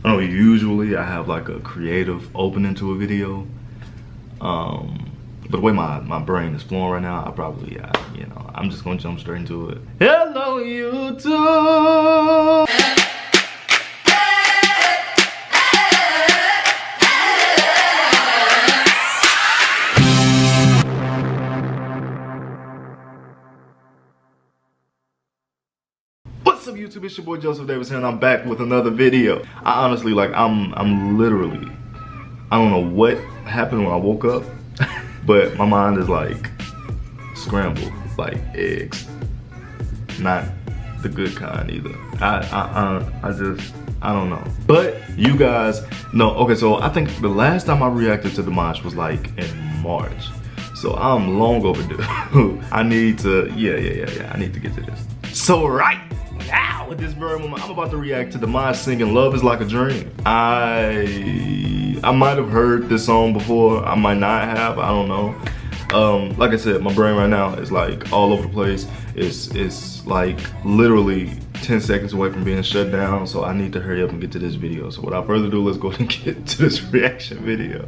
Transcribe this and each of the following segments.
I know usually I have like a creative opening to a video. But the way my brain is flowing right now, I probably, you know, I'm just gonna jump straight into it. Hello, YouTube! What's up, YouTube? It's your boy Joseph Davis here, and I'm back with another video. I honestly, like, I'm literally, I don't know what happened when I woke up, but my mind is like scrambled, like eggs. Not the good kind either. I don't know. But you guys know, okay, so I think the last time I reacted to Dimash was like in March. So I'm long overdue. I need to, I need to get to this. So right now, at this very moment, I'm about to react to Dimash singing Love Is Like a Dream. I might have heard this song before, I might not have, I don't know. Like I said, my brain right now is like all over the place. It's like literally 10 seconds away from being shut down, so I need to hurry up and get to this video. So without further ado, let's go ahead and get to this reaction video.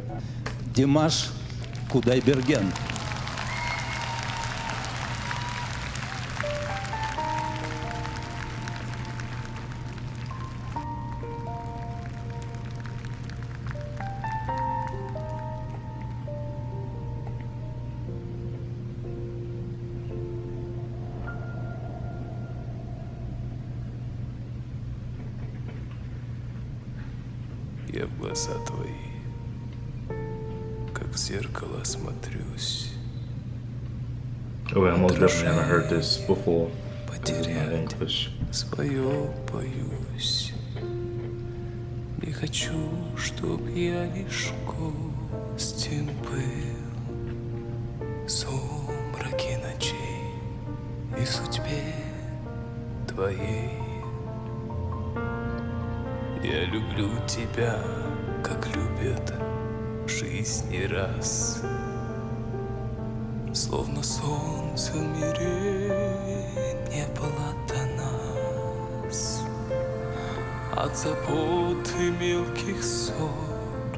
Dimash, Kudaibergen. Я в глаза твои, как в зеркало смотрюсь. Okay, I most definitely haven't heard this before. Потерять свое боюсь. Не хочу, чтоб я лишь гостем был в сумраке ночей и судьбе твоей. Я люблю тебя, как любят в жизни раз. Словно солнце в мире не было до нас. От забот и мелких ссор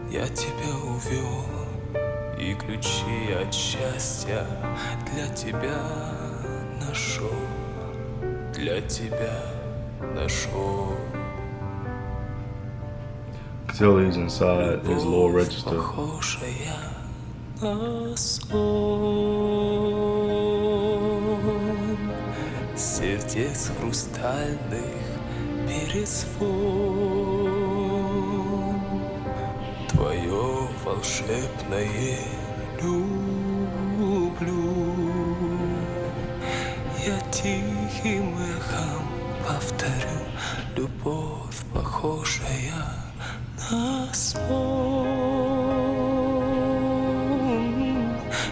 я тебя увел, и ключи от счастья для тебя нашел, для тебя нашел. Till he's inside his lower register. Похожая на сон, сердец хрустальных перезвон. Твое волшебное люблю я тихим эхом повторю. Любовь, похожая на сон,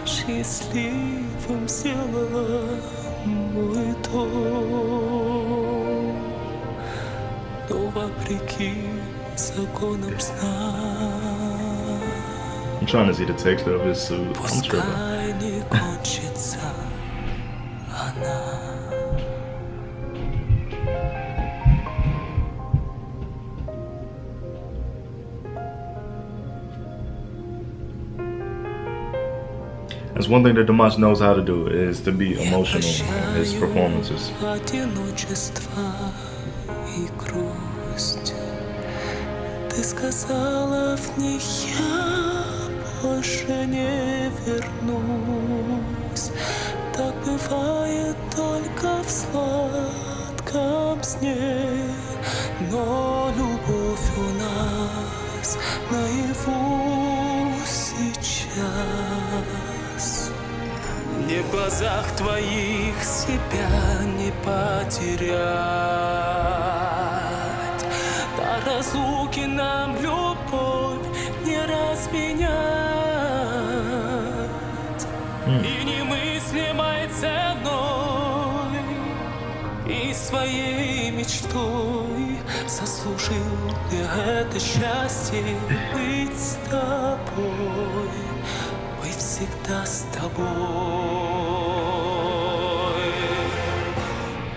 счастливым сделала мой дом. Но вопреки законам сна, I'm trying to see the texture of his suit. I'm tripping. пускай не кончится она. That's one thing that Dimash knows how to do, is to be emotional in his performances. Одиночество и грусть. Ты сказала в них, я больше не вернусь. Так бывает только в сладком сне. Но любовь у нас наяву сейчас. Мне в глазах твоих себя не потерять. До разлуки нам любовь не разменять. И немыслимой ценой, и своей мечтой заслужил я это счастье быть с тобой. Быть всегда с тобой.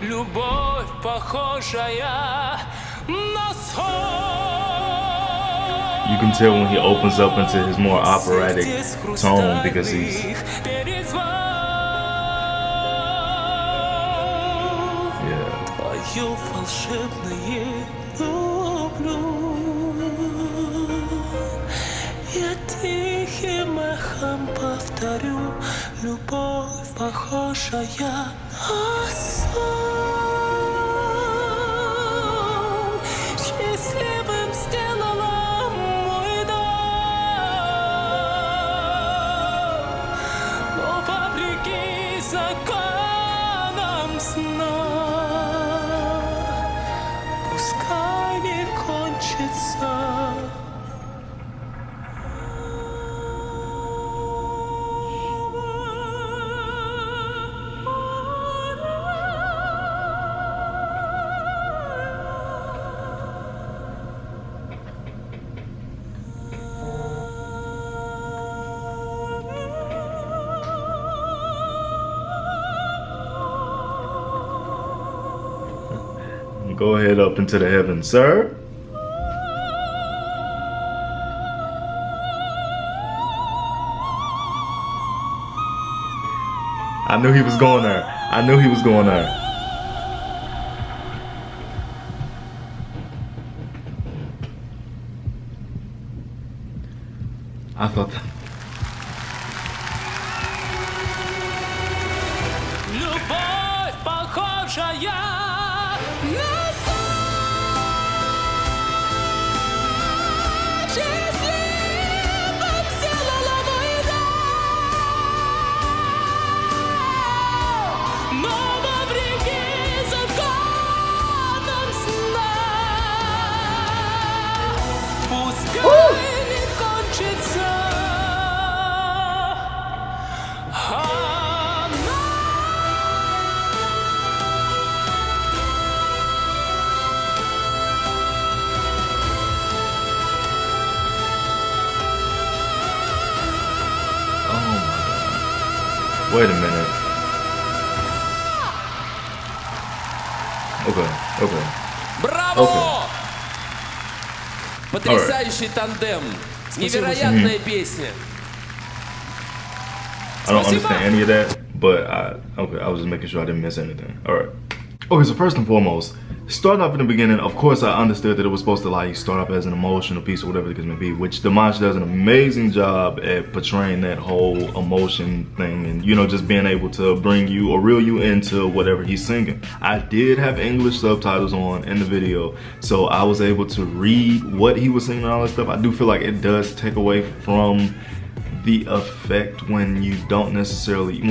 Любовь, похожая на сон. You can tell when he opens up into his more operatic tone because he's Твое волшебное люблю. Я тихим эхом повторю, любовь похожая на сон. Счастливым сделала мой дом, но вопреки законам сна пускай не кончится. Go ahead up into the heavens, sir. I knew he was going there. I knew he was going there. I thought that. Любовь похожая на сон. Счастливым сделала мой дом, но вопреки законам сна пускай не кончится. Wait a minute. Okay, okay. Браво! Потрясающий тандем. Невероятная песня. I don't understand any of that, but I was just making sure I didn't miss anything. All right. Okay, so first and foremost, starting off in the beginning, of course I understood that it was supposed to like start off as an emotional piece or whatever the case may be, which Dimash does an amazing job at portraying that whole emotion thing and, you know, just being able to bring you or reel you into whatever he's singing. I did have English subtitles on in the video, so I was able to read what he was singing and all that stuff. I do feel like it does take away from the effect when you can't necessarily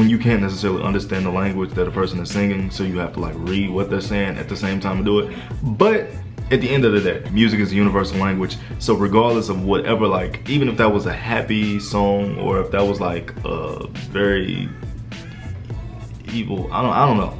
understand the language that a person is singing, so you have to like read what they're saying at the same time and do it. But at the end of the day, music is a universal language, so regardless of whatever, like even if that was a happy song or if that was like a very evil, I don't know,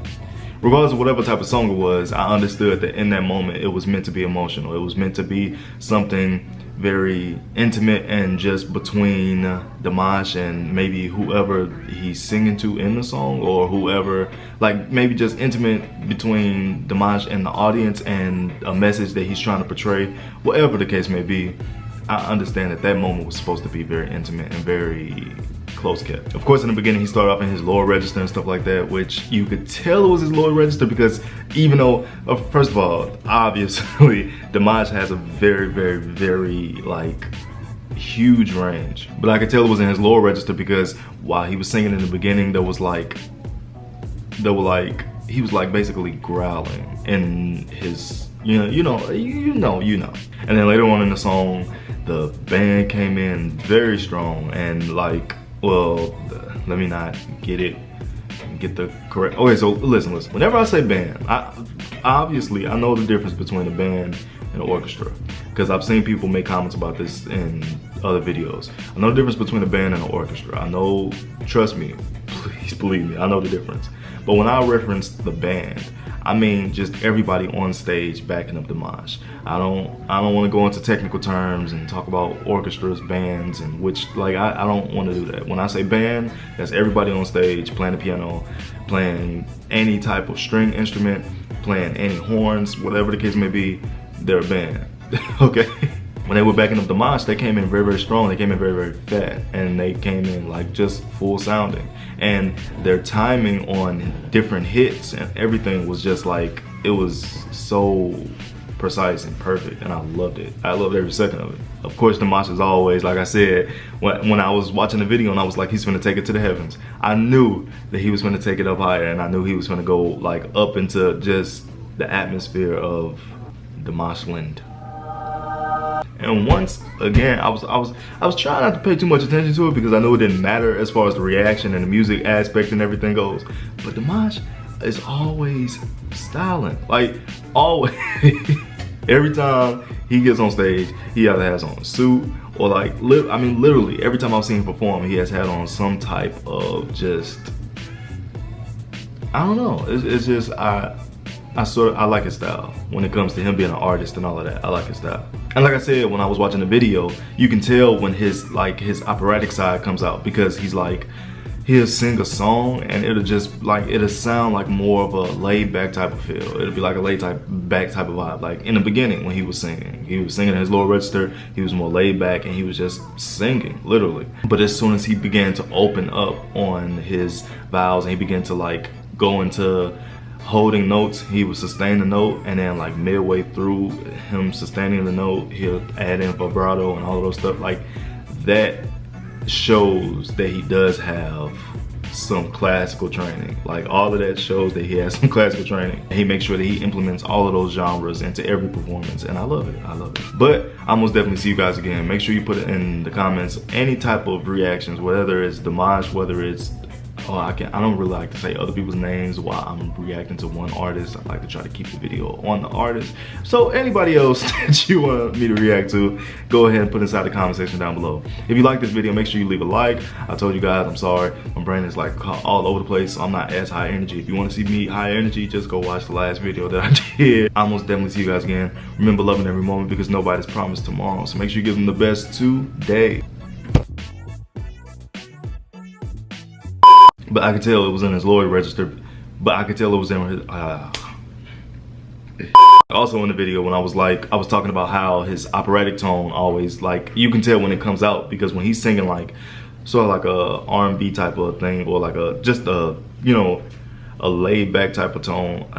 regardless of whatever type of song it was, I understood that in that moment it was meant to be emotional. It was meant to be something very intimate and just between Dimash and maybe whoever he's singing to in the song, or whoever, like maybe just intimate between Dimash and the audience and a message that he's trying to portray, whatever the case may be. I understand that that moment was supposed to be very intimate and very close kept. Of course, in the beginning, he started off in his lower register and stuff like that, which you could tell it was his lower register because even though, first of all, obviously, Dimash has a very, very, very, like, huge range. But I could tell it was in his lower register because while he was singing in the beginning, he was like basically growling in his, you know. And then later on in the song, the band came in very strong and like, well, let me not get the correct. Okay, so listen. Whenever I say band, I know the difference between a band and an orchestra because I've seen people make comments about this in other videos. I know the difference between a band and an orchestra. I know, trust me, please believe me, I know the difference. But when I reference the band, I mean just everybody on stage backing up Dimash. I don't want to go into technical terms and talk about orchestras, bands, and which, like, I don't want to do that. When I say band, that's everybody on stage playing the piano, playing any type of string instrument, playing any horns, whatever the case may be. they're a band. Okay. When they were backing up Dimash, they came in very, very strong. They came in very, very fat, and they came in like just full sounding. And their timing on different hits and everything was just like, it was so precise and perfect, and I loved it. I loved every second of it. Of course, Dimash is always, like I said, when I was watching the video and I was like, he's gonna take it to the heavens. I knew that he was gonna take it up higher, and I knew he was gonna go like up into just the atmosphere of Dimashland. And once again, I was trying not to pay too much attention to it because I knew it didn't matter as far as the reaction and the music aspect and everything goes. But Dimash is always styling, like always. Every time he gets on stage, he either has on a suit or like, I mean, literally every time I've seen him perform, he has had on some type of just, I don't know. It's just I like his style when it comes to him being an artist and all of that. I like his style. And like I said, when I was watching the video, you can tell when his operatic side comes out, because he's like, he'll sing a song and it'll sound like more of a laid back type of feel. It'll be like a laid back type of vibe. Like in the beginning when he was singing in his lower register, he was more laid back and he was just singing, literally. But as soon as he began to open up on his vowels and he began to like go into holding notes, he would sustain the note, and then like midway through him sustaining the note, he'll add in vibrato and all of those stuff. Like that shows that he does have some classical training. Like all of that shows that he has some classical training. And he makes sure that he implements all of those genres into every performance, and I love it. I love it. But I most definitely see you guys again. Make sure you put it in the comments any type of reactions, whether it's Dimash, whether it's I don't really like to say other people's names while I'm reacting to one artist. I like to try to keep the video on the artist. So anybody else that you want me to react to, go ahead and put inside the comment section down below. If you like this video, make sure you leave a like. I told you guys, I'm sorry, my brain is like all over the place, so I'm not as high energy. If you want to see me high energy, just go watch the last video that I did. I most definitely see you guys again. Remember, loving every moment, because nobody's promised tomorrow. So make sure you give them the best today. But I could tell it was in his lower register. But I could tell it was in his. Also in the video, when I was talking about how his operatic tone always, like, you can tell when it comes out, because when he's singing like sort of like a R&B type of thing, or like just a, you know, a laid back type of tone.